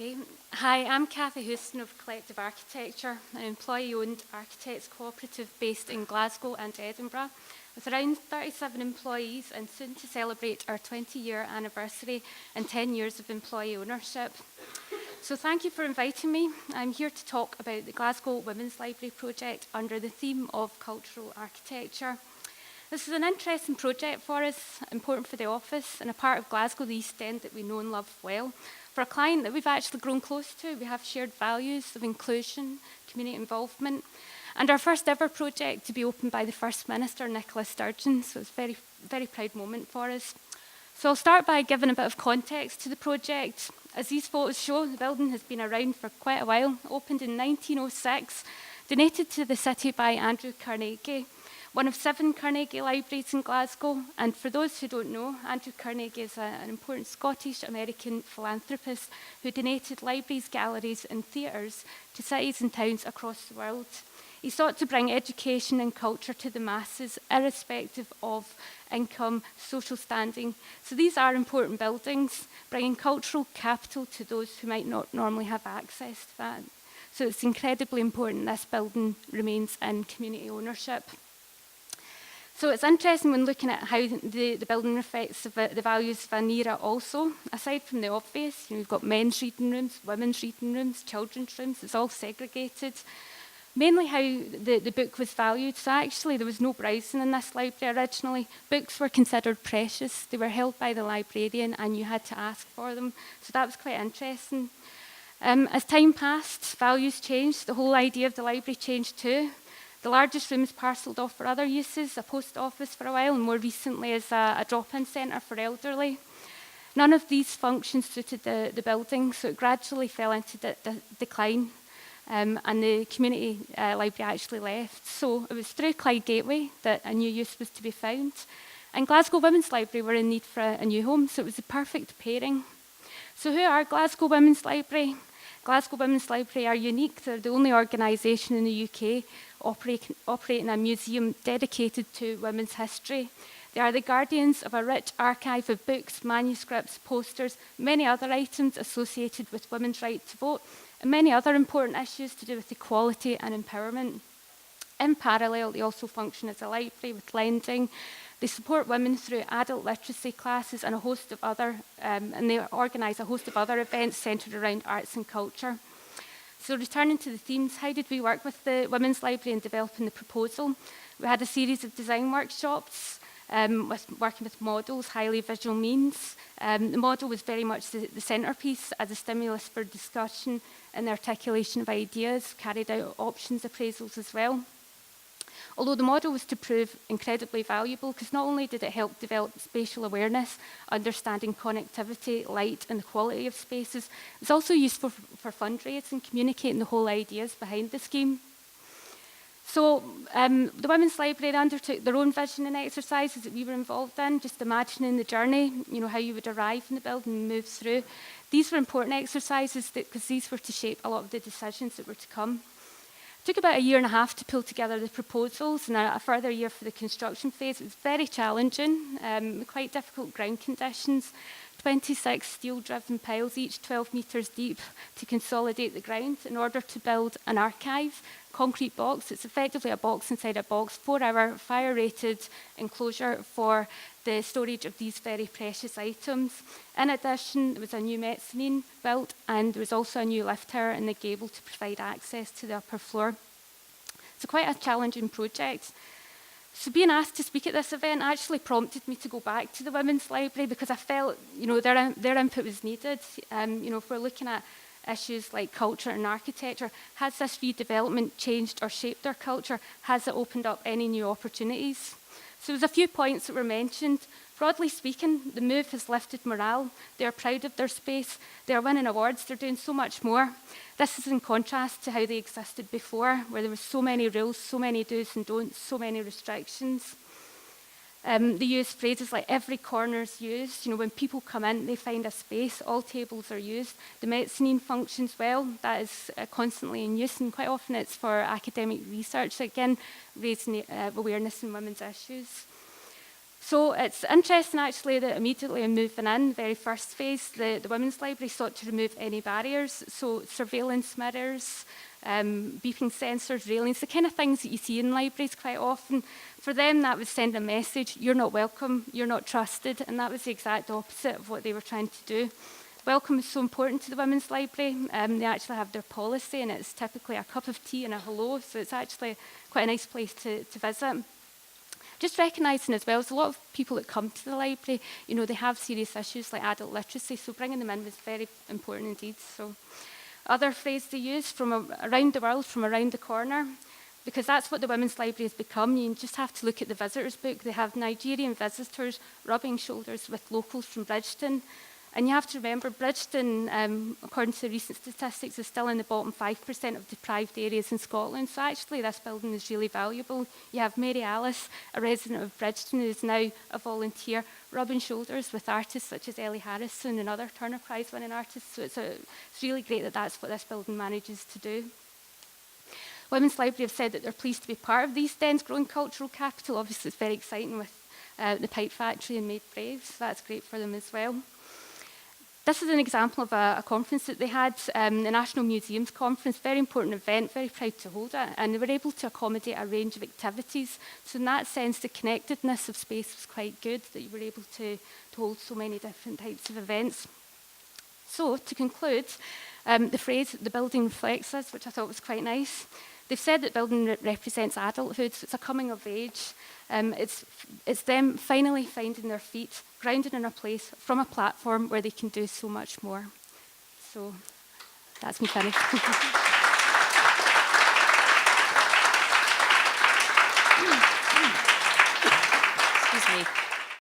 Okay. Hi, I'm Cathy of Collective Architecture, an employee-owned architects cooperative based in Glasgow and Edinburgh, with around 37 employees and soon to celebrate our 20-year anniversary and 10 years of employee ownership. So thank you for inviting me. I'm here to talk about the Glasgow Women's Library project under the theme of cultural architecture. This is an interesting project for us, important for the office, and a part of Glasgow, the East End, that we know and love well. For a client that we've actually grown close to, we have shared values of inclusion, community involvement, and our first ever project to be opened by the First Minister, Nicola Sturgeon, so it's a very, very proud moment for us. So I'll start by giving a bit of context to the project. As these photos show, the building has been around for quite a while, opened in 1906, donated to the city by Andrew Carnegie, one of 7 Carnegie libraries in Glasgow. And for those who don't know, Andrew Carnegie is an important Scottish-American philanthropist who donated libraries, galleries and theatres to cities and towns across the world. He sought to bring education and culture to the masses, irrespective of income, social standing. So these are important buildings, bringing cultural capital to those who might not normally have access to that. So it's incredibly important this building remains in community ownership. So it's interesting when looking at how the building reflects the values of an era also. Aside from the obvious, we've got men's reading rooms, women's reading rooms, children's rooms, it's all segregated. Mainly how the book was valued. So actually there was no browsing in this library originally. Books were considered precious. They were held by the librarian and you had to ask for them. So that was quite interesting. As time passed, values changed. The whole idea of the library changed too. The largest rooms parcelled off for other uses, a post office for a while, and more recently as a drop-in centre for elderly. None of these functions suited the building, so it gradually fell into decline, and the community library actually left. So it was through Clyde Gateway that a new use was to be found. And Glasgow Women's Library were in need for a new home, so it was the perfect pairing. So who are Glasgow Women's Library? Glasgow Women's Library are unique. They're the only organisation in the UK operating a museum dedicated to women's history. They are the guardians of a rich archive of books, manuscripts, posters, many other items associated with women's right to vote, and many other important issues to do with equality and empowerment. In parallel, they also function as a library with lending. They support women through adult literacy classes and and they organise a host of other events centred around arts and culture. So returning to the themes, how did we work with the Women's Library in developing the proposal? We had a series of design workshops, working with models, highly visual means. The model was very much the centrepiece as a stimulus for discussion and the articulation of ideas, carried out options appraisals as well. Although the model was to prove incredibly valuable, because not only did it help develop spatial awareness, understanding connectivity, light, and the quality of spaces, it was also useful for fundraising, communicating the whole ideas behind the scheme. So the Women's Library undertook their own visioning exercises that we were involved in, just imagining the journey, how you would arrive in the building and move through. These were important exercises because these were to shape a lot of the decisions that were to come. It took about 1.5 years to pull together the proposals and a further year for the construction phase. It was very challenging, quite difficult ground conditions. 26 steel-driven piles, each 12 metres deep, to consolidate the ground in order to build an archive, concrete box. It's effectively a box inside a box, 4-hour fire-rated enclosure for the storage of these very precious items. In addition, there was a new mezzanine built, and there was also a new lift tower in the gable to provide access to the upper floor. So quite a challenging project. So being asked to speak at this event actually prompted me to go back to the Women's Library because I felt, their input was needed. If we're looking at issues like culture and architecture, has this redevelopment changed or shaped our culture? Has it opened up any new opportunities? So there's a few points that were mentioned. Broadly speaking, the move has lifted morale. They're proud of their space. They're winning awards. They're doing so much more. This is in contrast to how they existed before, where there were so many rules, so many do's and don'ts, so many restrictions. They use phrases like every corner's used. When people come in, they find a space. All tables are used. The mezzanine functions well. That is constantly in use, and quite often it's for academic research. Again, raising awareness in women's issues. So it's interesting actually that immediately in moving in, the very first phase, the Women's Library sought to remove any barriers, so surveillance mirrors, beeping sensors, railings, the kind of things that you see in libraries quite often. For them, that would send a message, you're not welcome, you're not trusted, and that was the exact opposite of what they were trying to do. Welcome is so important to the Women's Library. They actually have their policy, and it's typically a cup of tea and a hello, so it's actually quite a nice place to visit. Just recognising as well, there's a lot of people that come to the library, you know, they have serious issues like adult literacy, so bringing them in was very important indeed. So, other phrase they use, from around the world, from around the corner, because that's what the Women's Library has become. You just have to look at the visitors book. They have Nigerian visitors rubbing shoulders with locals from Bridgeton. And you have to remember, Bridgeton, according to recent statistics, is still in the bottom 5% of deprived areas in Scotland. So actually, this building is really valuable. You have Mary Alice, a resident of Bridgeton, who is now a volunteer, rubbing shoulders with artists such as Ellie Harrison and other Turner Prize-winning artists. So it's really great that that's what this building manages to do. Women's Library have said that they're pleased to be part of the East End's growing cultural capital. Obviously, it's very exciting with the Pipe Factory and Made Brave, so that's great for them as well. This is an example of a conference that they had, the National Museums Conference, very important event, very proud to hold it, and they were able to accommodate a range of activities. So in that sense, the connectedness of space was quite good, that you were able to hold so many different types of events. So to conclude, the phrase, the building reflects us, which I thought was quite nice. They've said that building represents adulthood, so it's a coming of age. It's them finally finding their feet, grounded in a place from a platform where they can do so much more. So that's me finished. Excuse me.